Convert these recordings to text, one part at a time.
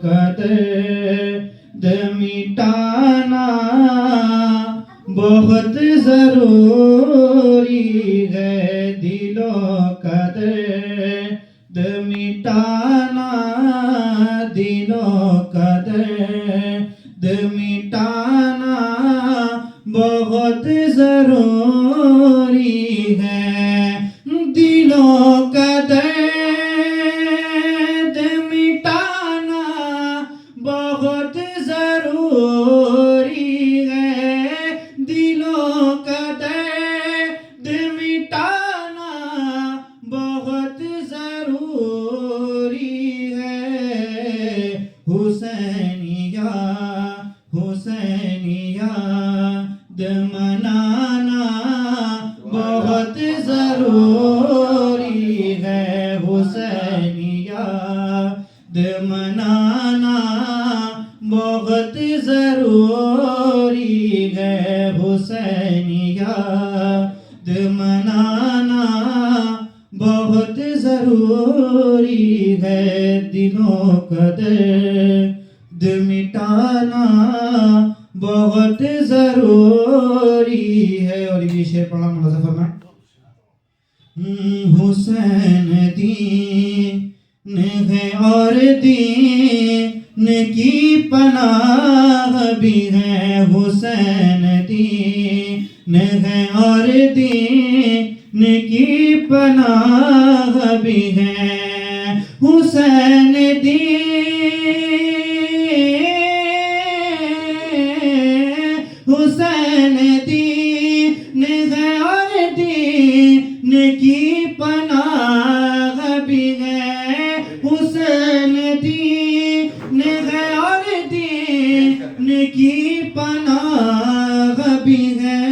کا درد مٹانا بہت ضروری ہے، دلوں کا درد مٹانا، دلوں کا درد مٹانا بہت ضروری ہے، دلوں کا درد مٹانا بہت ضروری ہے، دلوں کا درد مٹانا بہت ضروری ہے، حسینیہ حسینیہ منانا بہت ضروری ہے، حسینیہ منانا بہت ضروری ہے، حسینیہ منانا بہت ضروری ہے، دلوں کا درد مٹانا بہت ضروری ہے۔ اور یہ شعر پڑھا مولانا فرمائیں، حسین دین ہے اور دین کی پناہ بھی ہے، حسین دین ہے اور دین کی پناہ بھی ہے، حسین حسین دین ہے اور دین کی پناہ بھی ہے، حسین دین ہے اور دین کی پناہ بھی ہے،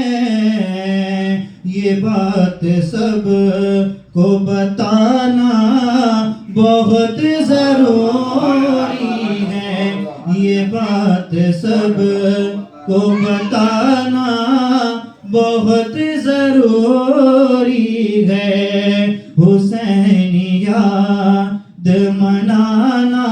یہ بات سب کو بتانا بہت ضروری ہے، یہ بات سب کو بتانا بہت ضروری ہے، حسینیہ منانا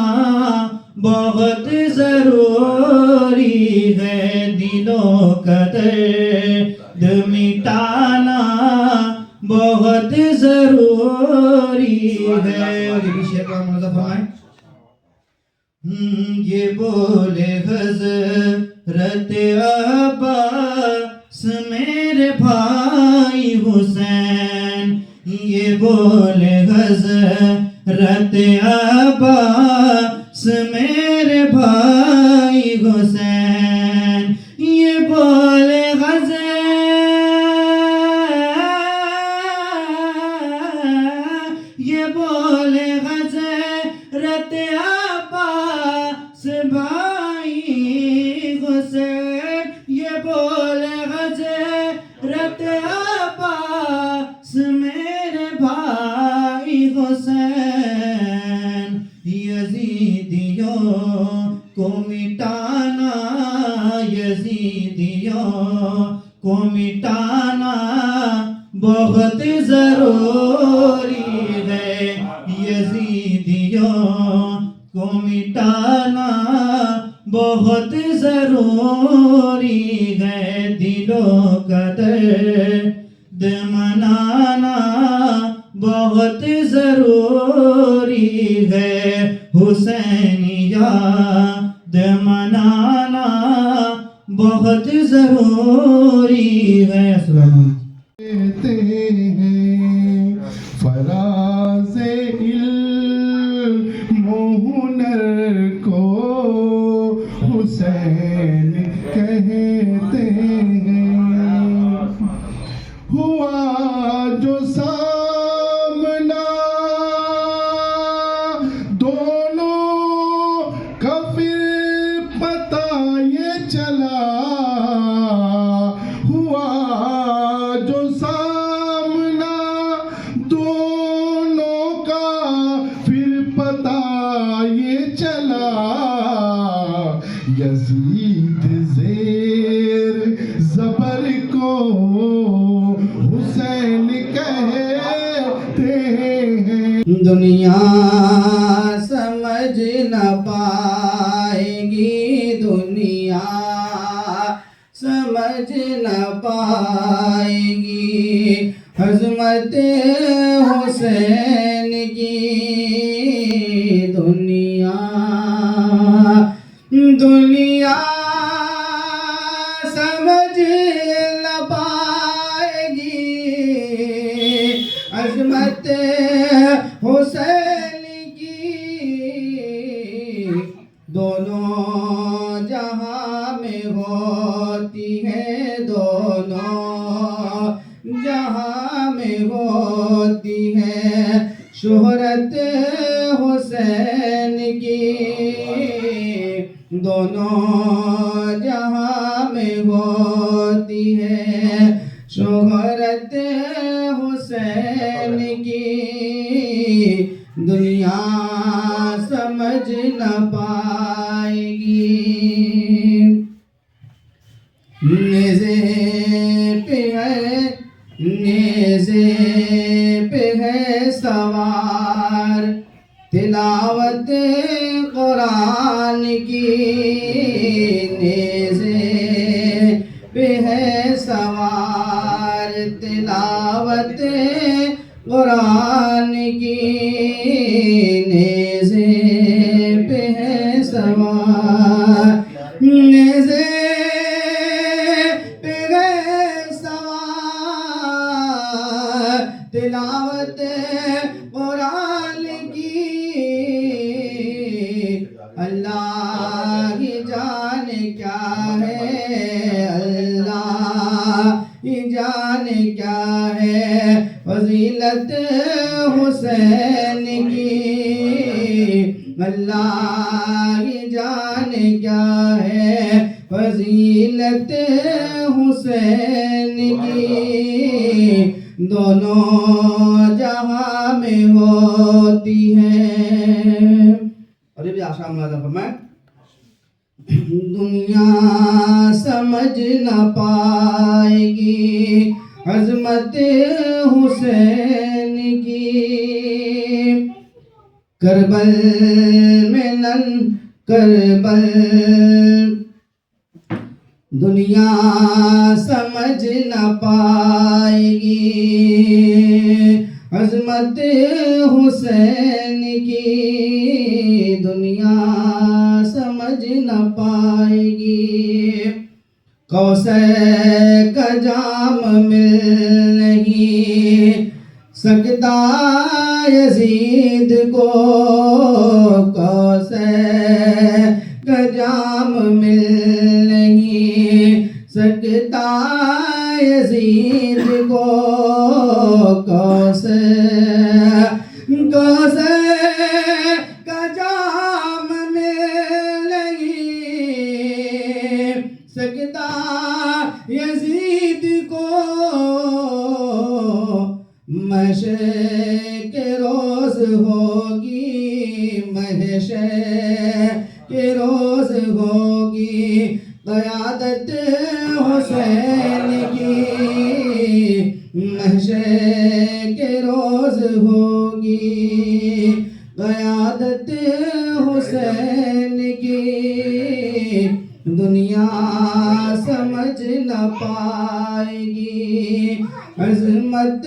بہت ضروری ہے، دلوں کا درد مٹانا بہت ضروری ہے۔ اور یہ بھی شعر کا ملازہ فرمائیں، یہ بولے حضرت عباس میرے بھائی حسین، یہ بولے حضرت عباس میرے بھائی حسین، یہ بولے یہ بولے حضرت عباس بھائی حسین، یہ بولے حضرت عباس میرے بھائی حسین، یزیدیوں کو مٹانا، یزیدیوں کو مٹانا بہت ضروری ہے، یزیدیوں کو مٹانا بہت ضروری ہے، دلوں کا درد منانا بہت ضروری ہے، حسینیہ منانا بہت ضروری ہے۔ السلام علیکم۔ فراز علم و ہنر کو حسین کہتے ہیں، ہوا جو سامنا دونوں کا پھر پتہ یہ چلا، ہوا جو سامنا دونوں کا پھر پتہ یہ چلا، یزید زیر زبر کو حسین کہتے ہیں، دنیا سمجھ نہ پائے گی دنیا سمجھ نہ پائے گی عظمت حسین کی دنیا سمجھ نہ پائے گی عظمت حسین کی دونوں جہاں میں ہوتی ہے دونوں جہاں میں ہوتی ہے شہرت حسین کی دونوں جہاں میں ہوتی ہے شہرت حسین کی دنیا سمجھ نہ پائے گی نیزے پہ ہے سوار تلاوت قرآن کی نیزے پہ ہے سوار تلاوت قرآن کی نیزے پہ ہے سوار نیزے پہ ہے سوار تلاوت قرآن کی اللہ ہی جانے کیا ہے اللہ ہی جانے کیا ہے فضیلت حسین کی اللہ ہی جانے کیا ہے فضیلت حسین کی دونوں جہاں میں ہوتی ہے اور یہ بھی آشام ملازہ فرمائے دنیا سمجھ نہ پائے گی عظمت حسین کی کربل دنیا سمجھ نہ پائے گی عظمت حسین کی دنیا سمجھ نہ پائے گی کوثر کا جام مل نہیں سکتا یزید کو کوثر کا جام مل نہیں سکتا یزید کو کوثر کا جام مل نہیں سکتا یزید کو محشر کے روز ہوگی محشر کے روز ہوگی قیادت حسین کی محشر کے روز ہوگی قیادت حسین کی دنیا سمجھ نہ پائے گی عظمت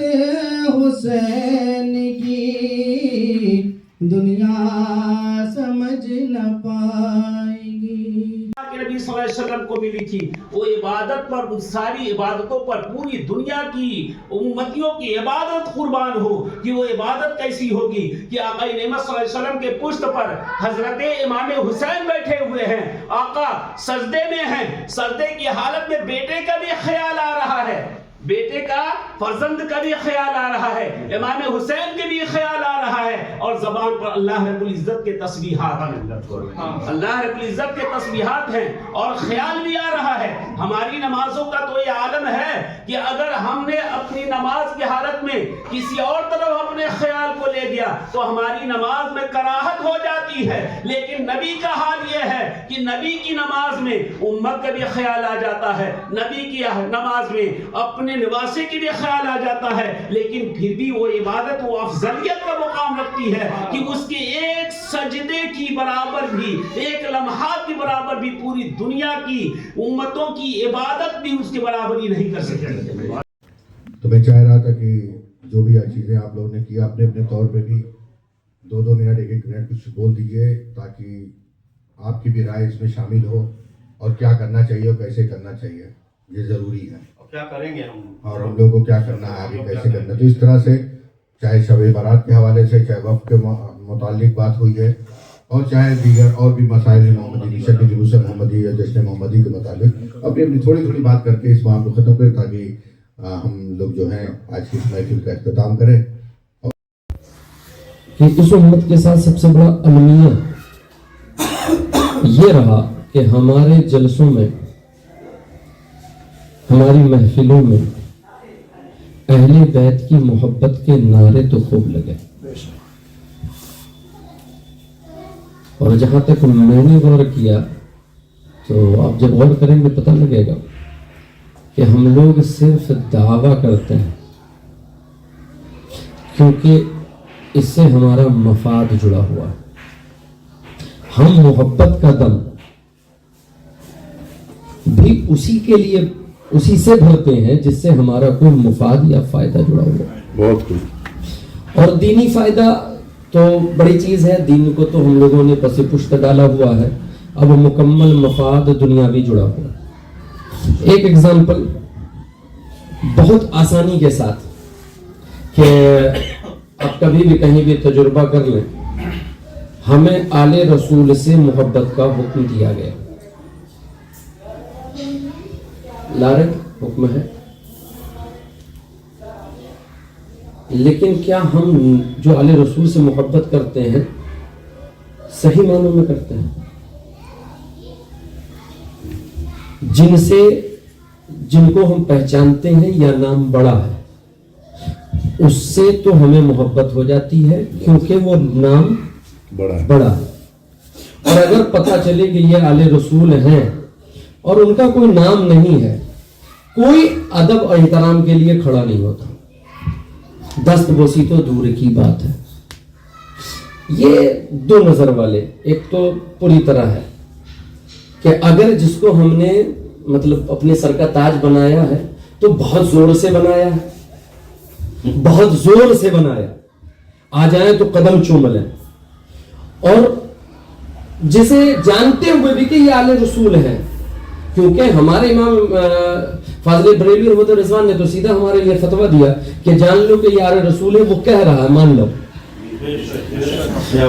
حسین کی دنیا سمجھ نہ پائے گی کہ نبی صلی اللہ علیہ وسلم کو ملی تھی وہ عبادت پر ساری عبادتوں پر پوری دنیا کی امتیوں کی عبادت قربان ہو کہ وہ عبادت کیسی ہوگی کہ آقا نعمت صلی اللہ علیہ وسلم کے پشت پر حضرت امام حسین بیٹھے ہوئے ہیں آقا سجدے میں ہیں سجدے کی حالت میں بیٹے کا بھی خیال آ رہا ہے بیٹے کا فرزند کا بھی خیال آ رہا ہے امام حسین کے بھی خیال آ رہا ہے اور زبان پر اللہ رب العزت کے تسبیحات اللہ رب العزت کے تسبیحات ہیں اور خیال بھی آ رہا ہے ہماری نمازوں کا تو یہ عالم ہے کہ اگر ہم نے اپنی نماز کی حالت میں کسی اور طرف اپنے خیال کو لے دیا تو ہماری نماز میں کراہت ہو جاتی ہے لیکن نبی کا حال یہ ہے کہ نبی کی نماز میں امت کا بھی خیال آ جاتا ہے, نبی کی نماز میں اپنے نواسے کی بھی خیال آ جاتا ہے, لیکن پھر بھی وہ عبادت وہ افضلیت کا مقام رکھتی ہے کہ اس کے ایک سجدے کی برابر بھی, ایک لمحات کی برابر بھی پوری دنیا کی امتوں کی عبادت بھی اس کے برابر ہی نہیں کر سکتی. تو میں چاہ رہا تھا کہ جو بھی چیزیں آپ لوگوں نے کیا اپنے اپنے طور پہ بھی 2 منٹ 1 منٹ کچھ بول دیجئے تاکہ آپ کی بھی رائے اس میں شامل ہو اور کیا کرنا چاہیے اور کیسے کرنا چاہیے, یہ ضروری ہے. کیا کریں گے ہم, اور ہم لوگوں کو کیا کرنا ہے آگے کیسے کرنا ہے. تو اس طرح سے چاہے شب برات کے حوالے سے, چاہے وقت کے متعلق بات ہوئی ہے, اور چاہے دیگر اور بھی مسائل محمدی مشن کے جلوس محمدی یا جشن محمدی کے متعلق اپنی اپنی تھوڑی بات کر کے اس بات کو ختم کریں تاکہ ہم لوگ جو ہیں آج کی اس محفل کا اختتام کریں. کہ اس امت کے ساتھ سب سے بڑا المیہ یہ رہا کہ ہمارے جلسوں میں, ہماری محفلوں میں اہل بیت کی محبت کے نعرے تو خوب لگے, اور جہاں تک میں نے غور کیا تو آپ جب غور کریں گے پتہ لگے گا کہ ہم لوگ صرف دعویٰ کرتے ہیں کیونکہ اس سے ہمارا مفاد جڑا ہوا ہے. ہم محبت کا دم بھی اسی کے لیے اسی سے بھرتے ہیں جس سے ہمارا کوئی مفاد یا فائدہ جڑا ہوا ہے. بہت خوب. اور دینی فائدہ تو بڑی چیز ہے, دین کو تو ہم لوگوں نے پس پشت ڈالا ہوا ہے, اب مکمل مفاد دنیاوی جڑا ہوا ہے. ایک ایگزامپل بہت آسانی کے ساتھ کہ آپ کبھی بھی کہیں بھی تجربہ کر لیں, ہمیں آل رسول سے محبت کا حکم دیا گیا, لارق حکم ہے, لیکن کیا ہم جو آل رسول سے محبت کرتے ہیں صحیح معنوں میں کرتے ہیں؟ جن کو ہم پہچانتے ہیں یا نام بڑا ہے اس سے تو ہمیں محبت ہو جاتی ہے کیونکہ وہ نام بڑا ہے, اور اگر پتہ چلے کہ یہ آل رسول ہیں اور ان کا کوئی نام نہیں ہے, کوئی ادب اور احترام کے لیے کھڑا نہیں ہوتا, دست بوسی تو دور کی بات ہے. یہ دو نظر والے, ایک تو پوری طرح ہے کہ اگر جس کو ہم نے مطلب اپنے سر کا تاج بنایا ہے تو بہت زور سے بنایا ہے, بہت زور سے بنایا, آ جائیں تو قدم چوم لیں, اور جسے جانتے ہوئے بھی کہ یہ آل رسول ہے, کیونکہ ہمارے امام فاضل بریلوی رحمۃ اللہ رضوان نے تو سیدھا ہمارے لیے فتویٰ دیا کہ جان لو کہ یہ آل رسول ہے, وہ کہہ رہا ہے مان لو,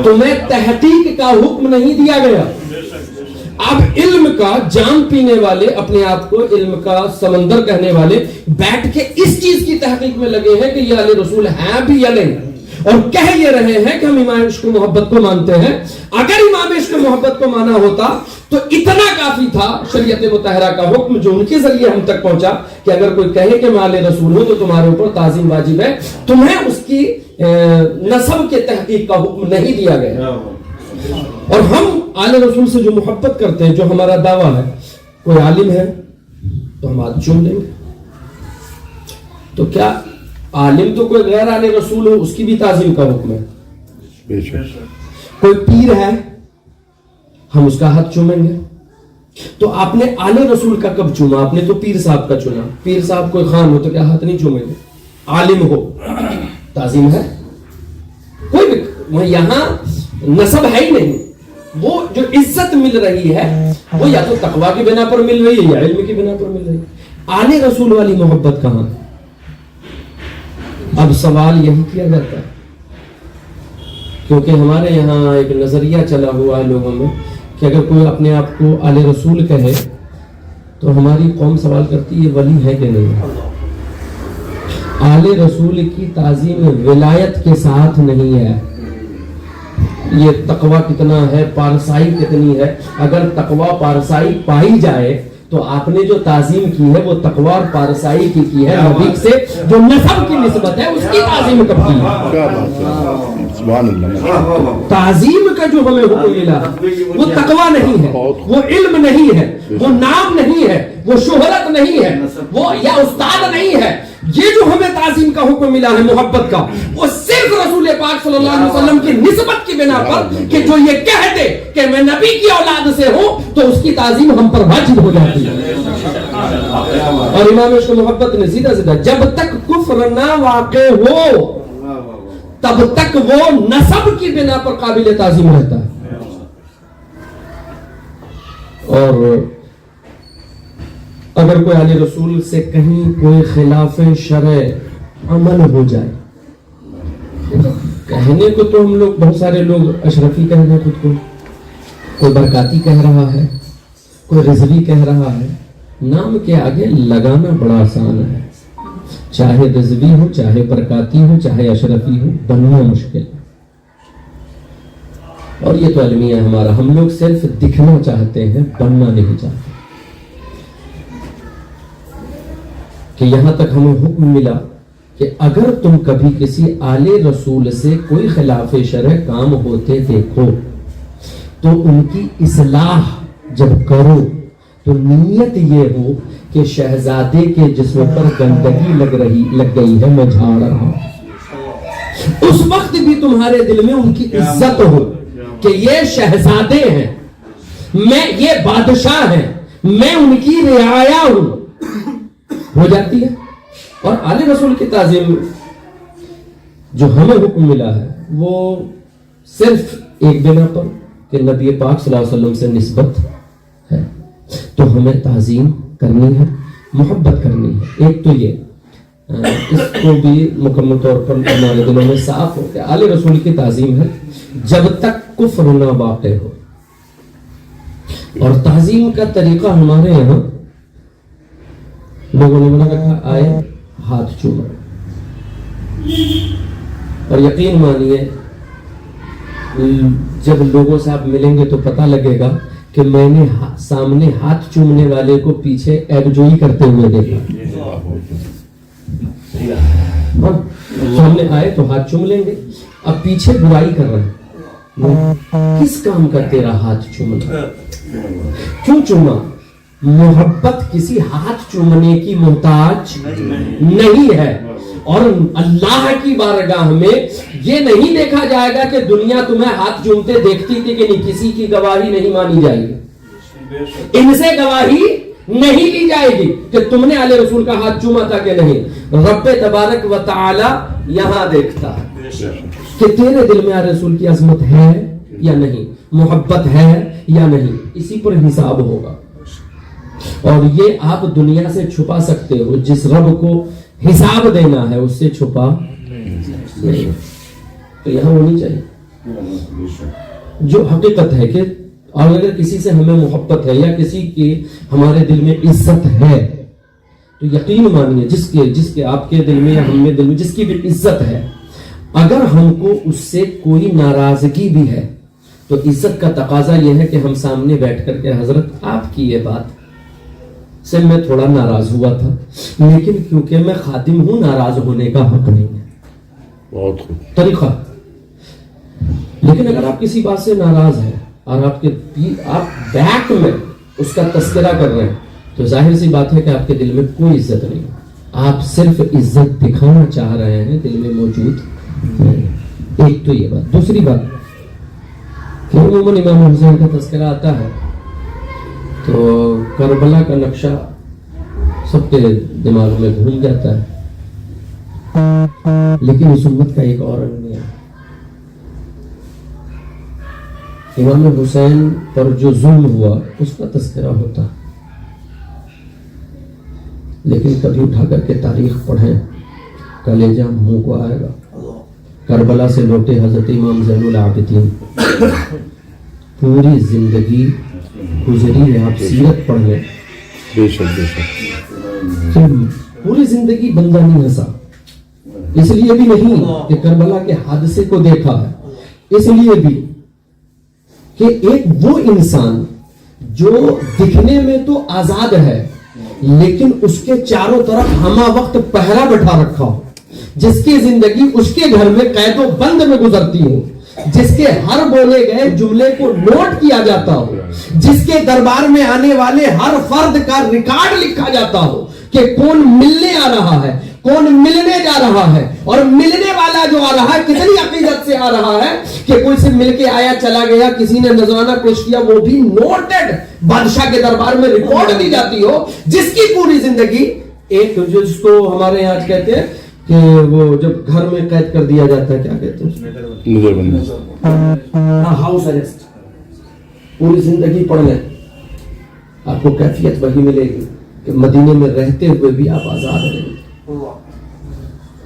تمہیں تحقیق کا حکم نہیں دیا گیا. اب علم کا جام پینے والے, اپنے آپ کو علم کا سمندر کہنے والے, بیٹھ کے اس چیز کی تحقیق میں لگے ہیں کہ یہ آل رسول ہیں بھی یا نہیں, اور کہہ یہ رہے ہیں کہ ہم امام عشق محبت کو مانتے ہیں. اگر امام عشق محبت کو مانا ہوتا تو اتنا کافی تھا شریعت مطہرہ کا حکم جو ان کے ذریعے ہم تک پہنچا کہ اگر کوئی کہے کہ میں آل رسول ہوں تو تمہارے اوپر تعظیم واجب ہے, تمہیں اس کی نسب کے تحقیق کا حکم نہیں دیا گیا. اور ہم آل رسول سے جو محبت کرتے ہیں, جو ہمارا دعویٰ ہے, کوئی عالم ہے تو ہم ہاتھ چوم لیں گے. تو کیا عالم تو کوئی غیر آل رسول ہو اس کی بھی تعظیم کا حکم ہے. کوئی پیر ہے ہم اس کا ہاتھ چومیں گے. تو آپ نے آل رسول کا کب چوما؟ آپ نے تو پیر صاحب کا چنا. پیر صاحب کوئی خان ہو تو کیا ہاتھ نہیں چومیں گے؟ عالم ہو تعظیم ہے. کوئی بھی یہاں نسب ہے ہی نہیں, وہ جو عزت مل رہی ہے وہ یا تو تقویٰ کی بنا پر مل رہی ہے یا علم کی بنا پر مل رہی ہے. آل رسول والی محبت کہاں؟ اب سوال یہی کیا جاتا ہے کیونکہ ہمارے یہاں ایک نظریہ چلا ہوا ہے لوگوں میں کہ اگر کوئی اپنے آپ کو آل رسول کہے تو ہماری قوم سوال کرتی ہے ولی ہے کہ نہیں ہے. آل رسول کی تعظیم ولایت کے ساتھ نہیں ہے. یہ تقویٰ کتنا ہے, پارسائی کتنی ہے. اگر تقویٰ پارسائی پائی جائے تو آپ نے جو تعظیم کی ہے وہ تقویٰ اور پارسائی کی ہے, نبی سے جو نسب کی نسبت ہے اس کی تعظیم کب کی ہے. تعظیم کا جو ہمیں حکم ملا وہ تقویٰ نہیں ہے. وہ علم نہیں ہے، وہ نام نہیں ہے، وہ شہرت نہیں ہے، وہ یا استاد نہیں ہے. یہ جو ہمیں تعظیم کا حکم ملا ہے محبت کا، وہ صرف رسول پاک صلی اللہ علیہ وسلم کی نسبت کی بنا پر کہ جو یہ کہہ دے کہ میں نبی کی اولاد سے ہوں تو اس کی تعظیم ہم پر واجب ہو جاتی ہے. اور امام عشق محبت نے سیدھا جب تک کفر نہ واقع ہو تب تک وہ نسب کی بنا پر قابل تعظیم رہتا ہے. اور اگر کوئی آل رسول سے کہیں کوئی خلاف شرع عمل ہو جائے، کہنے کو تو ہم لوگ بہت سارے لوگ اشرفی کہہ رہے ہیں خود کو، کوئی برکاتی کہہ رہا ہے، کوئی رضوی کہہ رہا ہے. نام کے آگے لگانا بڑا آسان ہے، چاہے رضوی ہو، چاہے برکاتی ہو، چاہے اشرفی ہو، بننا مشکل ہے. اور یہ تو المیہ ہے ہمارا، ہم لوگ صرف دکھنا چاہتے ہیں، بننا نہیں چاہتے. کہ یہاں تک ہمیں حکم ملا کہ اگر تم کبھی کسی آل رسول سے کوئی خلاف شرع کام ہوتے دیکھو تو ان کی اصلاح جب کرو تو نیت یہ ہو کہ شہزادے کے جسم پر گندگی لگ گئی ہے، میں جھاڑ رہا ہوں. اس وقت بھی تمہارے دل میں ان کی عزت ہو کہ یہ شہزادے ہیں، میں یہ بادشاہ ہیں، میں ان کی رعایا ہوں، ہو جاتی ہے. اور آل رسول کی تعظیم جو ہمیں حکم ملا ہے وہ صرف ایک بنا پر کہ نبی پاک صلی اللہ علیہ وسلم سے نسبت ہے تو ہمیں تعظیم کرنی ہے، محبت کرنی ہے. ایک تو یہ اس کو بھی مکمل طور پر ہمارے دلوں میں صاف ہو کہ آل رسول کی تعظیم ہے جب تک کفر نہ واقع ہو. اور تعظیم کا طریقہ ہمارے یہاں لوگوں نے بنا رکھا آئے ہاتھ چوما، اور یقین مانیے جب لوگوں سے آپ ملیں گے تو پتہ لگے گا کہ میں نے سامنے ہاتھ چومنے والے کو پیچھے ایڈجوئی کرتے ہوئے دیکھا. سامنے آئے تو ہاتھ چوم لیں گے، اب پیچھے برائی کر رہے ہیں. کس کام کا تیرا ہاتھ چومنا؟ کیوں چوما؟ محبت کسی ہاتھ چومنے کی محتاج نہیں ہے. اور اللہ کی بارگاہ میں یہ نہیں دیکھا جائے گا کہ دنیا تمہیں ہاتھ چومتے دیکھتی تھی کہ نہیں، کسی کی گواہی نہیں مانی جائے گی، ان سے گواہی نہیں لی جائے گی کہ تم نے آل رسول کا ہاتھ چوما تھا کہ نہیں. رب تبارک و تعالی یہاں دیکھتا ہے کہ تیرے دل میں آل رسول کی عظمت ہے یا نہیں، محبت ہے یا نہیں. اسی پر حساب ہوگا. اور یہ آپ دنیا سے چھپا سکتے ہو، جس رب کو حساب دینا ہے اس سے چھپا نہیں. تو یہاں ہونی چاہیے جو حقیقت ہے کہ اور اگر کسی سے ہمیں محبت ہے یا کسی کی ہمارے دل میں عزت ہے تو یقین مانیے جس کے آپ کے دل میں یا ہم میں دل میں جس کی بھی عزت ہے، اگر ہم کو اس سے کوئی ناراضگی بھی ہے تو عزت کا تقاضا یہ ہے کہ ہم سامنے بیٹھ کر کے حضرت آپ کی یہ بات سے میں تھوڑا ناراض ہوا تھا، لیکن کیونکہ میں خادم ہوں ناراض ہونے کا حق نہیں ہے. بہت طریقہ. لیکن اگر آپ کسی بات سے ناراض ہیں اور آپ بیک میں اس کا تذکرہ کر رہے ہیں تو ظاہر سی بات ہے کہ آپ کے دل میں کوئی عزت نہیں، آپ صرف عزت دکھانا چاہ رہے ہیں، دل میں موجود نہیں. ایک تو یہ بات. دوسری بات کہ عموماً امام حسین کا تذکرہ آتا ہے تو کربلا کا نقشہ سب کے دماغ میں گھوم جاتا ہے، لیکن اس امت کا ایک اور رنگ ہے. امام حسین پر جو ظلم ہوا اس کا تذکرہ ہوتا، لیکن کبھی اٹھا کر کے تاریخ پڑھیں کلیجہ منہ کو آئے گا. کربلا سے لوٹے حضرت امام زین العابدین، پوری زندگی گزری ہے، آپ سیرت پڑھ لیں، پوری زندگی بندہ نہیں ہنسا. اس لیے بھی نہیں کہ کربلا کے حادثے کو دیکھا ہے، اس لیے بھی کہ ایک وہ انسان جو دکھنے میں تو آزاد ہے لیکن اس کے چاروں طرف ہمہ وقت پہرا بٹھا رکھا ہو، جس کی زندگی اس کے گھر میں قید و بند میں گزرتی ہو، جس کے ہر بولے گئے جملے کو نوٹ کیا جاتا ہو, جس کے دربار میں آنے والے ہر فرد کا ریکارڈ لکھا جاتا ہو کہ کون ملنے آ رہا ہے, کون ملنے جا رہا ہے, اور ملنے والا جو آ رہا ہے کتنی عقیدت سے آ رہا ہے کہ کوئی سے مل کے آیا چلا گیا, کسی نے نذرانہ پیش کیا, وہ بھی نوٹڈ بادشاہ کے دربار میں ریکارڈ دی جاتی ہو, جس کی پوری زندگی ایک جس کو ہمارے یہاں آج کہتے ہیں کہ وہ جب گھر میں قید کر دیا جاتا ہے, کیا کہتے ہیں, ہاؤس اریسٹ, پوری زندگی پڑھ لیں آپ کو کیفیت وہی ملے گی کہ مدینے میں رہتے ہوئے بھی آپ آزاد رہیں گے.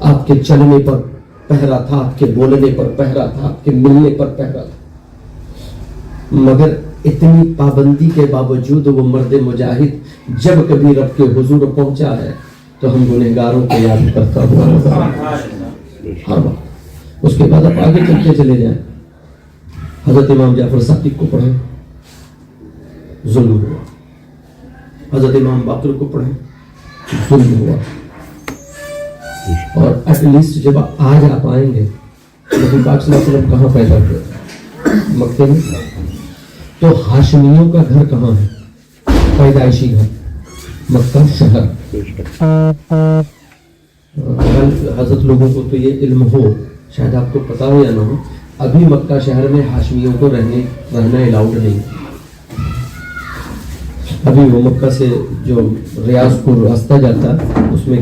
آپ کے چلنے پر پہرا تھا, آپ کے بولنے پر پہرا تھا, آپ کے ملنے پر پہرا تھا, مگر اتنی پابندی کے باوجود وہ مرد مجاہد جب کبھی رب کے حضور پہنچا ہے تو ہم گنہگاروں کو یاد کرتا ہوا ہر وقت. اس کے بعد آپ آگے چلتے چلے جائیں, حضرت امام جعفر صادق کو پڑھیں, ظلم ہوا. حضرت امام باقر کو پڑھیں, ظلم ہوا. اور ایٹ لیسٹ جب آج آپ آئیں گے, نبی پاک صلی اللہ علیہ وسلم کہاں پیدا ہوئے؟ مکے میں. تو ہاشمیوں کا گھر کہاں ہے؟ پیدائشی گھر مکہ شہر. حضرت لوگوں کو تو یہ علم ہو, شاید آپ کو پتا ہو یا نہ ہو, ابھی مکہ شہر میں ہاشمیوں کو رہنا الاؤڈ نہیں. ابھی وہ مکہ سے جو ریاض کو راستہ جاتا ہے اس میں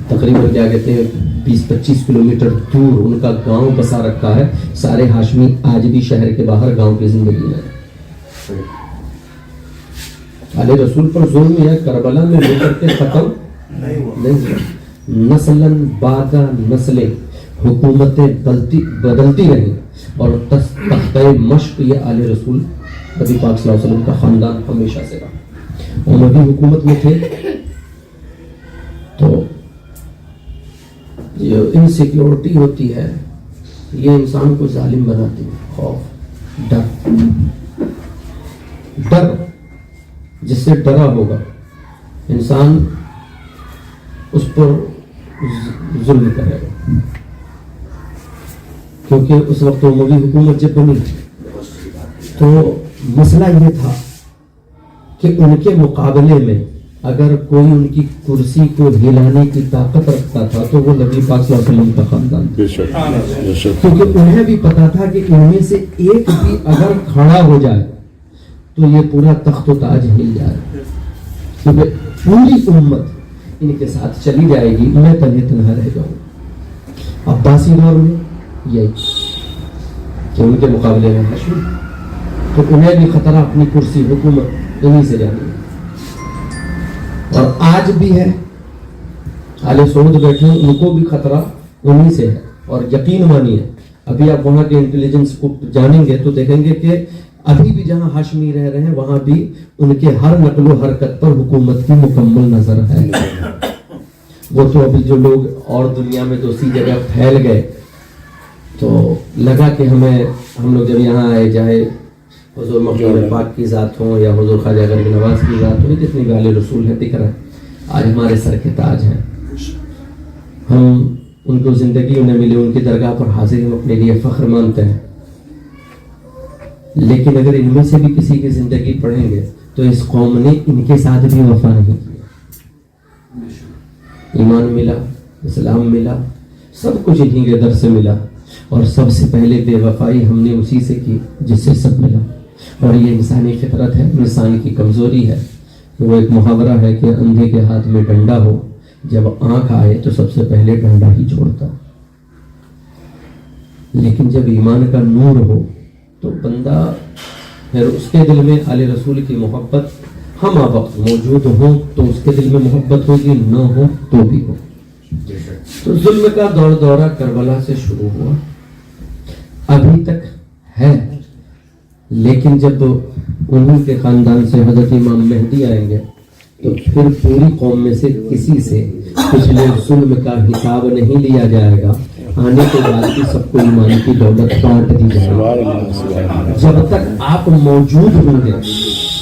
تقریباً کیا کہتے ہیں 20-25 کلومیٹر دور ان کا گاؤں بسا رکھا ہے. سارے ہاشمی آج بھی شہر کے باہر گاؤں کی زندگی میں. آل رسول پر ظلم یا کربلا میں لے کر کے ختم نہیں ہوا. نسلن بعد نسلیں حکومتیں بدلتی رہیں اور تختہ مشق یہ آل رسول نبی پاک صلی اللہ علیہ وسلم کا خاندان ہمیشہ سے رہا. اور نبی حکومت میں تھے تو جو انسیکیورٹی ہوتی ہے یہ انسان کو ظالم بناتی ہے. خوف, ڈر جس سے ڈرا ہوگا انسان اس پر ظلم کرے گا. کیونکہ اس وقت اموی حکومت جب بنی تو مسئلہ یہ تھا کہ ان کے مقابلے میں اگر کوئی ان کی کرسی کو ہلانے کی طاقت رکھتا تھا تو وہ نبی پاک صلی اللہ علیہ وسلم کا خاندان تھا. کیونکہ انہیں بھی پتا تھا کہ ان میں سے ایک بھی اگر کھڑا ہو جائے تو یہ پورا تخت و تاج ہل جائے, کیونکہ پوری امت ان کے ساتھ چلی جائے گی, میں تنہا رہ جاؤں. عباسی دور میں یہی کہ ان کے مقابلے میں ہاشمی, تو انہیں بھی خطرہ اپنی کرسی حکومت انہی سے جانی. اور آج بھی ہے, آل سعود بیٹھے ان کو بھی خطرہ انہی سے ہے. اور یقین مانیے ابھی آپ وہاں کے انٹیلیجنس کو جانیں گے تو دیکھیں گے کہ ابھی بھی جہاں ہاشمی رہ رہے ہیں وہاں بھی ان کے ہر نقل و حرکت پر حکومت کی مکمل نظر ہے. وہ تو ابھی جو لوگ اور دنیا میں دوسری جگہ پھیل گئے تو لگا کہ ہم لوگ جب یہاں آئے, چاہے حضور مخدوم پاک کی ذات ہوں یا حضور خواجہ غریب نواز کی ذات ہو, جتنی بھی آل رسول ہے دکھ رہا ہے, آج ہمارے سر کے تاج ہیں. ہم ان کو زندگی انہیں ملی, ان کی درگاہ پر حاضر ہم اپنے لیے فخر مانتے ہیں. لیکن اگر ان میں سے بھی کسی کی زندگی پڑھیں گے تو اس قوم نے ان کے ساتھ بھی وفا نہیں کیا. ایمان ملا, اسلام ملا, سب کچھ انہیں کے در سے ملا, اور سب سے پہلے بے وفائی ہم نے اسی سے کی جس سے سب ملا. اور یہ انسانی فطرت ہے, انسان کی کمزوری ہے. وہ ایک محاورہ ہے کہ اندھے کے ہاتھ میں ڈنڈا ہو, جب آنکھ آئے تو سب سے پہلے ڈنڈا ہی چھوڑتا. لیکن جب ایمان کا نور ہو تو بندہ پھر اس کے دل میں آل رسول کی محبت ہم وقت موجود ہوں تو اس کے دل میں محبت ہوگی, نہ ہو تو بھی ہو. تو ظلم کا دورہ کربلا سے شروع ہوا, ابھی تک ہے. لیکن جب انہی کے خاندان سے حضرت امام مہدی آئیں گے تو پھر پوری قوم میں سے کسی سے پچھلے ظلم کا حساب نہیں لیا جائے گا. آنے کے بعد بھی سب کو ایمان کی دولت بانٹ دی جائے گی. جب تک آپ موجود ہوں گے,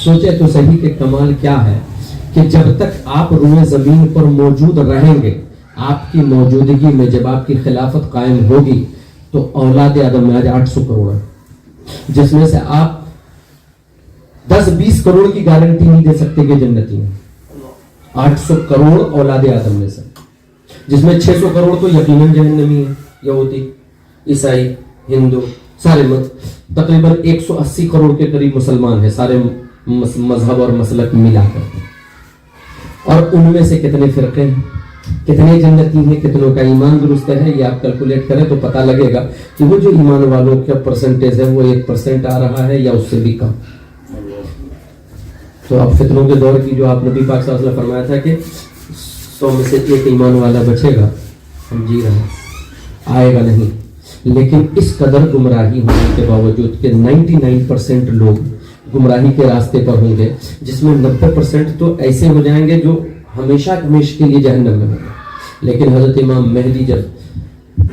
سوچے تو صحیح کہ کمال کیا ہے کہ جب تک آپ روئے زمین پر موجود رہیں گے, آپ کی موجودگی میں جب آپ کی خلافت قائم ہوگی تو اولاد آدم میں آج 800 کروڑ ہے، جس میں سے آپ 10-20 کروڑ کی گارنٹی نہیں دے سکتے کہ جنتی ہیں. 800 کروڑ اولاد آدم میں سے، جس میں 600 کروڑ تو یقیناً جہنمی ہیں، یہودی، عیسائی، ہندو، سارے تقریباً 180 کروڑ کے قریب مسلمان ہیں، سارے مذہب اور مسلک ملا کر. اور ان میں سے کتنے فرقے ہیں، کتنے جنتی ہیں، کتنوں کا ایمان درست ہے، یہ آپ کیلکولیٹ کریں تو پتہ لگے گا کہ وہ جو ایمان والوں کا پرسنٹیج ہے وہ 1% آ رہا ہے یا اس سے بھی کم. تو اب فتنوں کے دور کی جو آپ نبی پاک صلی اللہ علیہ وسلم فرمایا تھا کہ 100 میں سے 1 ایمان والا بچے گا، ہم جی رہے ہیں، آئے گا نہیں. لیکن اس قدر گمراہی ہونے کے باوجود کہ 99% لوگ گمراہی کے راستے پر ہوں گے، جس میں 90% تو ایسے ہو جائیں گے جو ہمیشہ ہمیشہ کے لیے جہنم میں ہوں گے. لیکن حضرت امام مہدی جب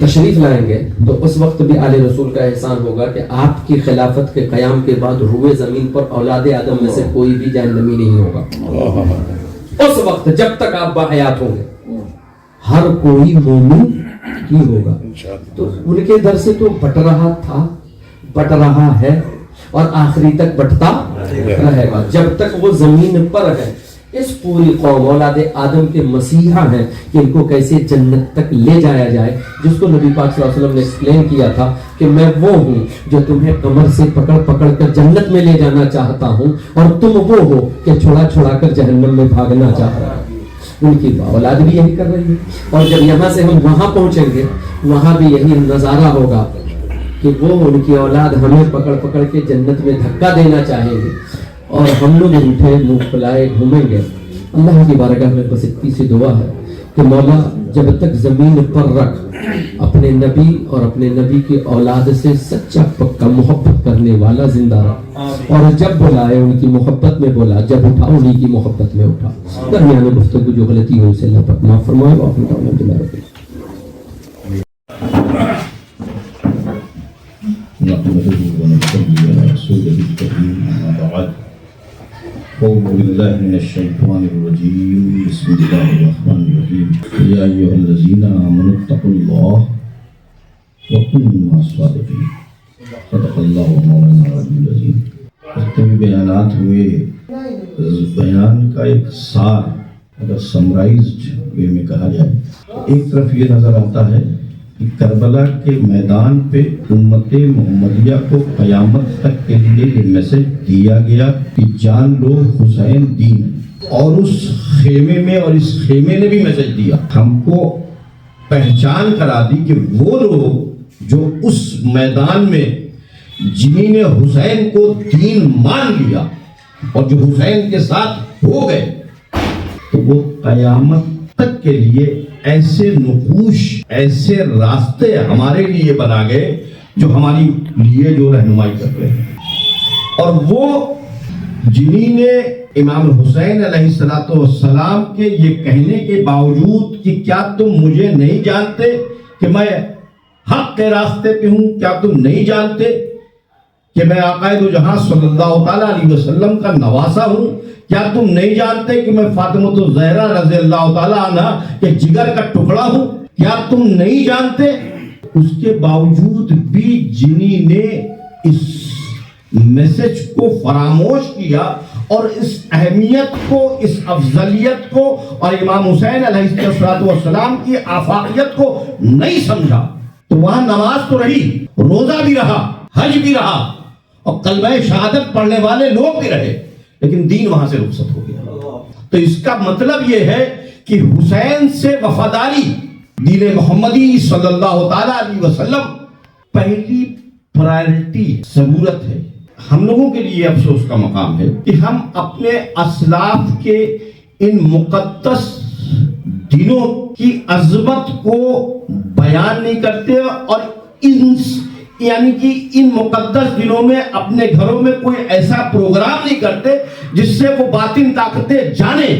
تشریف لائیں گے تو اس وقت بھی آل رسول کا احسان ہوگا کہ آپ کی خلافت کے قیام کے بعد روئے زمین پر اولاد آدم میں سے کوئی بھی جہنمی نہیں ہوگا. اس وقت جب تک آپ باحیات ہوں گے ہر کوئی مومن کی ہوگا. تو ان کے در سے تو بٹ رہا تھا، بٹ رہا ہے اور آخری تک بٹتا رہے گا جب تک وہ زمین پر ہے. اس پوری قوم اولاد آدم کے مسیحا ہیں کہ ان کو کیسے جنت تک لے جایا جائے، جس کو نبی پاک صلی اللہ علیہ وسلم نے ایکسپلین کیا تھا کہ میں وہ ہوں جو تمہیں کمر سے پکڑ پکڑ کر جنت میں لے جانا چاہتا ہوں اور تم وہ ہو کہ چھڑا چھڑا کر جہنم میں بھاگنا چاہ رہا ہے. ان کی اولاد بھی یہی کر رہی ہے. اور جب یہاں سے ہم وہاں پہنچیں گے وہاں بھی یہی نظارہ ہوگا کہ وہ ان کی اولاد ہمیں پکڑ پکڑ کے جنت میں دھکا دینا چاہیں گے اور ہم لوگ اٹھے منہ پھلائے گھومیں گے. اللہ کی بارگاہ میں بس اتنی سی دعا ہے کہ مولا جب تک زمین پر رکھ اپنے نبی اور اپنے نبی کی اولاد سے سچا پکا محبت کرنے والا زندہ رہا، اور جب بلائے ان کی محبت میں بولا، جب اٹھا انہی کی محبت میں اٹھا. درمیان گفتگو جو غلطی ہو اسے اللہ پاک معاف فرمائے. أعوذ بالله من الشيطان الرجيم. بسم الله الرحمن الرحيم. يا أيها الذين آمنوا اتقوا الله وكونوا مع الصادقين. صدق الله مولانا العلي العظيم. جتنے بیانات ہوئے، بیان کا ایک سار اگر سمرائزڈ وے میں کہا جائے، ایک طرف یہ نظر آتا ہے کہ کربلا کے میدان پہ امت محمدیہ کو قیامت تک کے لیے یہ میسج دیا گیا کہ جان لو حسین دین، اور اس خیمے میں، اور اس خیمے نے بھی میسج دیا، ہم کو پہچان کرا دی کہ وہ لوگ جو اس میدان میں جنہوں نے حسین کو دین مان لیا اور جو حسین کے ساتھ ہو گئے، تو وہ قیامت تک کے لیے ایسے نقوش، ایسے راستے ہمارے لیے بنا گئے جو ہماری لیے جو رہنمائی کر رہے ہیں. اور وہ جنہوں نے امام حسین علیہ السلام کے یہ کہنے کے باوجود کہ کیا تم مجھے نہیں جانتے کہ میں حق کے راستے پہ ہوں، کیا تم نہیں جانتے کہ میں آقا دو جہاں صلی اللہ تعالیٰ علیہ وسلم کا نواسا ہوں، کیا تم نہیں جانتے کہ میں فاطمہ الزہرا رضی اللہ تعالیٰ عنہ کے جگر کا ٹکڑا ہوں، کیا تم نہیں جانتے؟ اس کے باوجود بھی جنہوں نے اس میسج کو فراموش کیا اور اس اہمیت کو، اس افضلیت کو اور امام حسین علیہ السلام کی آفاقیت کو نہیں سمجھا، تو وہاں نماز تو رہی، روزہ بھی رہا، حج بھی رہا اور کلمہ شہادت پڑھنے والے لوگ بھی رہے، لیکن دین وہاں سے رخصت ہو گیا. تو اس کا مطلب یہ ہے کہ حسین سے وفاداری، دین محمدی صلی اللہ تعالیٰ علیہ وسلم پہلی پرائرٹی ضرورت ہے. ہم لوگوں کے لیے افسوس کا مقام ہے کہ ہم اپنے اسلاف کے ان مقدس دنوں کی عظمت کو بیان نہیں کرتے اور یعنی کہ ان مقدس دنوں میں اپنے گھروں میں کوئی ایسا پروگرام نہیں کرتے جس سے وہ باطن طاقتیں جانیں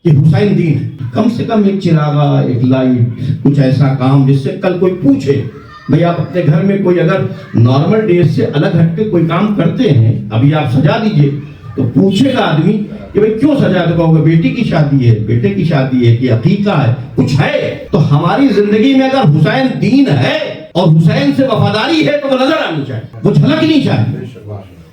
کہ حسین دین ہے. کم سے کم ایک چراغا، ایک لائٹ، کچھ ایسا کام جس سے کل کوئی پوچھے. بھئی آپ اپنے گھر میں کوئی اگر نارمل ڈیز سے الگ ہٹ کے کوئی کام کرتے ہیں، ابھی آپ سجا دیجئے تو پوچھے گا آدمی کہ بھئی کیوں سجا دے؟ کہو گے بیٹی کی شادی ہے، بیٹے کی شادی ہے، کہ عقیقہ ہے، کچھ ہے. تو ہماری زندگی میں اگر حسین دین ہے اور حسین سے وفاداری ہے تو وہ نظر آنی چاہیے, وہ جھلکنی چاہیے,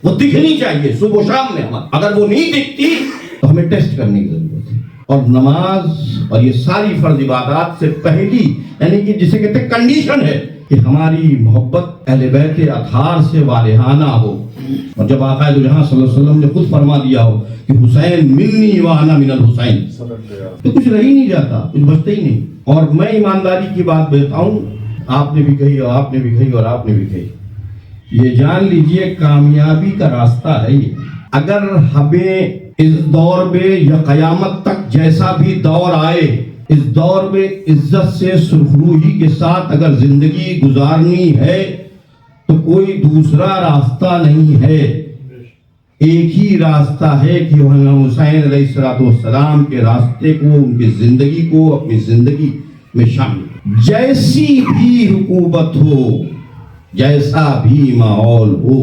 وہ دکھنی چاہیے صبح و شام میں. اگر وہ نہیں دکھتی تو ہمیں ٹیسٹ کرنے کی ضرورت ہے. اور نماز اور یہ ساری فرض عبادات سے پہلی, یعنی کہ جسے کہتے ہیں کنڈیشن ہے کہ ہماری محبت اہل بیت اطہار سے والہانہ ہو. اور جب آقا دو جہاں صلی اللہ علیہ وسلم نے خود فرما دیا ہو کہ حسین منی وانا من الحسین, تو کچھ رہ ہی نہیں جاتا, کچھ بچتا ہی نہیں. اور میں ایمانداری کی بات بتاؤں, آپ نے بھی کہی اور آپ نے بھی کہی اور آپ نے بھی کہی, یہ جان لیجئے کامیابی کا راستہ ہے یہ. اگر ہمیں اس دور میں یا قیامت تک جیسا بھی دور آئے, اس دور میں عزت سے سرخروئی کے ساتھ اگر زندگی گزارنی ہے تو کوئی دوسرا راستہ نہیں ہے. ایک ہی راستہ ہے کہ امام حسین علیہ السلام کے راستے کو, ان کی زندگی کو اپنی زندگی میں شامل. جیسی بھی حکومت ہو, جیسا بھی ماحول ہو,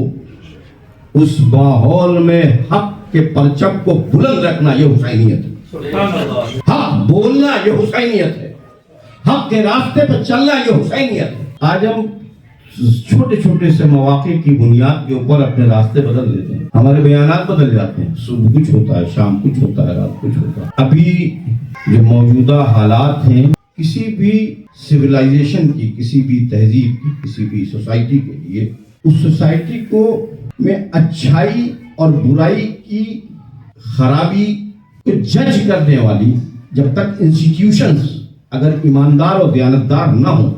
اس ماحول میں حق کے پرچم کو بلند رکھنا یہ حسینیت ہے. حق بولنا یہ حسینیت ہے. حق کے راستے پہ چلنا یہ حسینیت ہے. آج ہم چھوٹے چھوٹے سے مواقع کی بنیاد کے اوپر اپنے راستے بدل دیتے ہیں, ہمارے بیانات بدل جاتے ہیں. صبح کچھ ہوتا ہے, شام کچھ ہوتا ہے, رات کچھ ہوتا ہے. ابھی جو موجودہ حالات ہیں کسی بھی سویلائزیشن کی, کسی بھی تہذیب کی, کسی بھی سوسائٹی کے لیے, اس سوسائٹی کو میں اچھائی اور برائی کی خرابی کو جج کرنے والی جب تک انسٹیٹیوشنز اگر ایماندار اور دیانتدار نہ ہوں